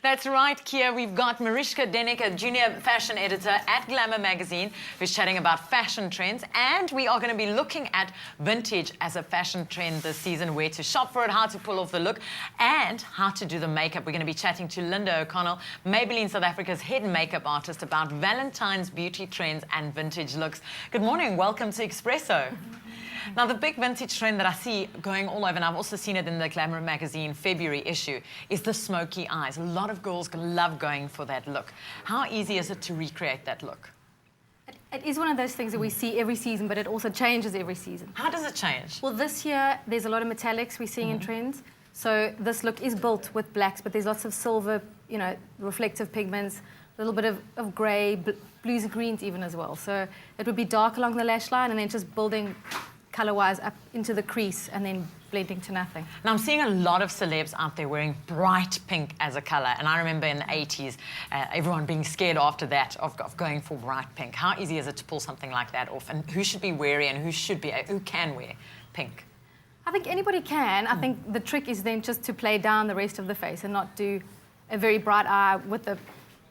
That's right, Kia. We've got Marishka Denicker, junior fashion editor at Glamour magazine, who's chatting about fashion trends. And we are going to be looking at vintage as a fashion trend this season, where to shop for it, how to pull off the look, and how to do the makeup. We're going to be chatting to Linda O'Connell, Maybelline South Africa's head makeup artist, about Valentine's beauty trends and vintage looks. Good morning. Welcome to eXpresso. Now, the big vintage trend that I see going all over, and I've also seen it in the Glamour magazine February issue, is the smoky eyes. A lot of girls love going for that look. How easy is it to recreate that look? It is one of those things that we see every season, but it also changes every season. How does it change? Well, this year, there's a lot of metallics we're seeing in trends. So this look is built with blacks, but there's lots of silver, reflective pigments, a little bit of grey, blues and greens even as well. So it would be dark along the lash line and then just building colour-wise up into the crease and then blending to nothing. Now, I'm seeing a lot of celebs out there wearing bright pink as a colour, and I remember in the 80s, everyone being scared after that of going for bright pink. How easy is it to pull something like that off, and who should be wary and who can wear pink? I think anybody can. I think the trick is then just to play down the rest of the face and not do a very bright eye with a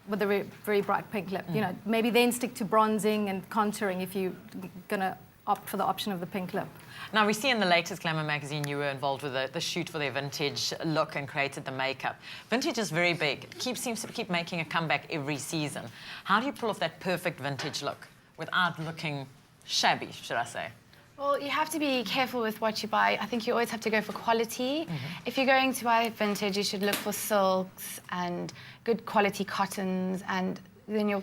very bright pink lip. Maybe then stick to bronzing and contouring if you're gonna opt for the option of the pink lip. Now, we see in the latest Glamour magazine you were involved with the shoot for their vintage look and created the makeup. Vintage is very big. It seems to keep making a comeback every season. How do you pull off that perfect vintage look without looking shabby, should I say? Well, you have to be careful with what you buy. I think you always have to go for quality. If you're going to buy vintage, you should look for silks and good quality cottons, and then your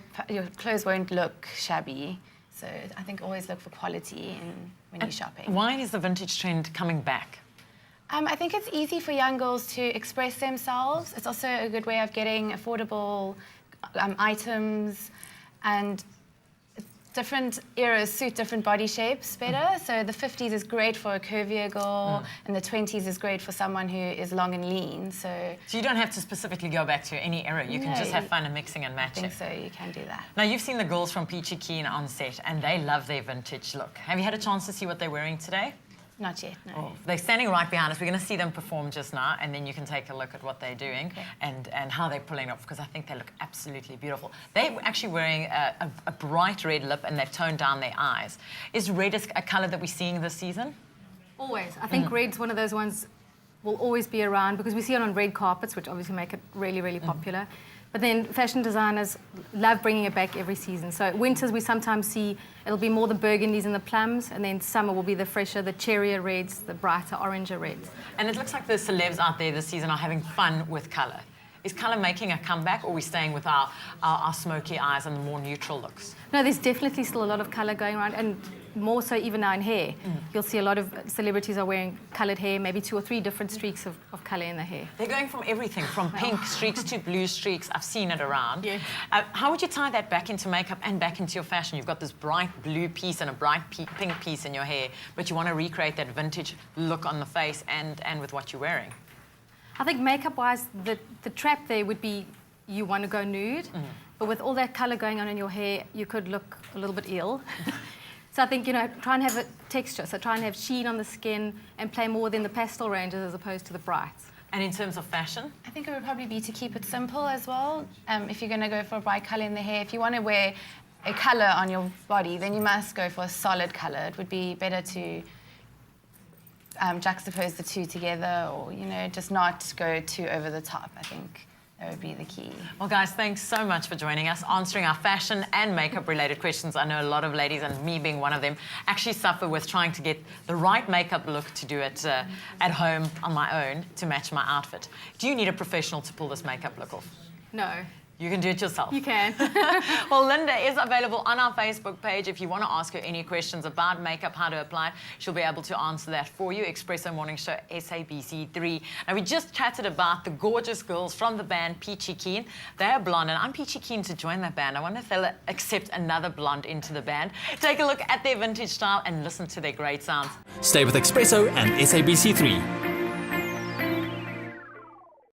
clothes won't look shabby. So I think always look for quality when you're shopping. Why is the vintage trend coming back? I think it's easy for young girls to express themselves. It's also a good way of getting affordable items, and different eras suit different body shapes better. So the 50s is great for a curvier girl, and the 20s is great for someone who is long and lean. So you don't have to specifically go back to any era. You can just have fun and mixing and matching. I think so, you can do that. Now, you've seen the girls from Peachy Keen on set, and they love their vintage look. Have you had a chance to see what they're wearing today? Not yet, no. Oh, they're standing right behind us. We're going to see them perform just now, and then you can take a look at what they're doing and how they're pulling it off, because I think they look absolutely beautiful. They're actually wearing a bright red lip, and they've toned down their eyes. Is red a colour that we're seeing this season? Always. I think red's one of those ones will always be around, because we see it on red carpets, which obviously make it really, really popular. But then fashion designers love bringing it back every season. So winters we sometimes see it'll be more the burgundies and the plums, and then summer will be the fresher, the cherrier reds, the brighter oranger reds. And it looks like the celebs out there this season are having fun with colour. Is colour making a comeback, or are we staying with our smoky eyes and the more neutral looks? No, there's definitely still a lot of colour going around, and more so even now in hair. You'll see a lot of celebrities are wearing coloured hair, maybe 2 or 3 different streaks of colour in the hair. They're going from everything, from pink streaks to blue streaks. I've seen it around. Yes. How would you tie that back into makeup and back into your fashion? You've got this bright blue piece and a bright pink piece in your hair, but you want to recreate that vintage look on the face and with what you're wearing. I think makeup-wise, the trap there would be you want to go nude, but with all that colour going on in your hair, you could look a little bit ill. So I think, try and have a texture, so try and have sheen on the skin and play more within the pastel ranges as opposed to the brights. And in terms of fashion? I think it would probably be to keep it simple as well. If you're going to go for a bright colour in the hair, if you want to wear a colour on your body, then you must go for a solid colour. It would be better to juxtapose the two together, or just not go too over the top. I think that would be the key. Well, guys, thanks so much for joining us, answering our fashion and makeup related questions. I know a lot of ladies, and me being one of them, actually suffer with trying to get the right makeup look to do it at home on my own to match my outfit. Do you need a professional to pull this makeup look off? No. You can do it yourself. You can. Well, Linda is available on our Facebook page. If you want to ask her any questions about makeup, how to apply it, she'll be able to answer that for you. eXpresso Morning Show, SABC3. Now, we just chatted about the gorgeous girls from the band Peachy Keen. They're blonde, and I'm peachy keen to join that band. I wonder if they'll accept another blonde into the band. Take a look at their vintage style and listen to their great sounds. Stay with eXpresso and SABC3.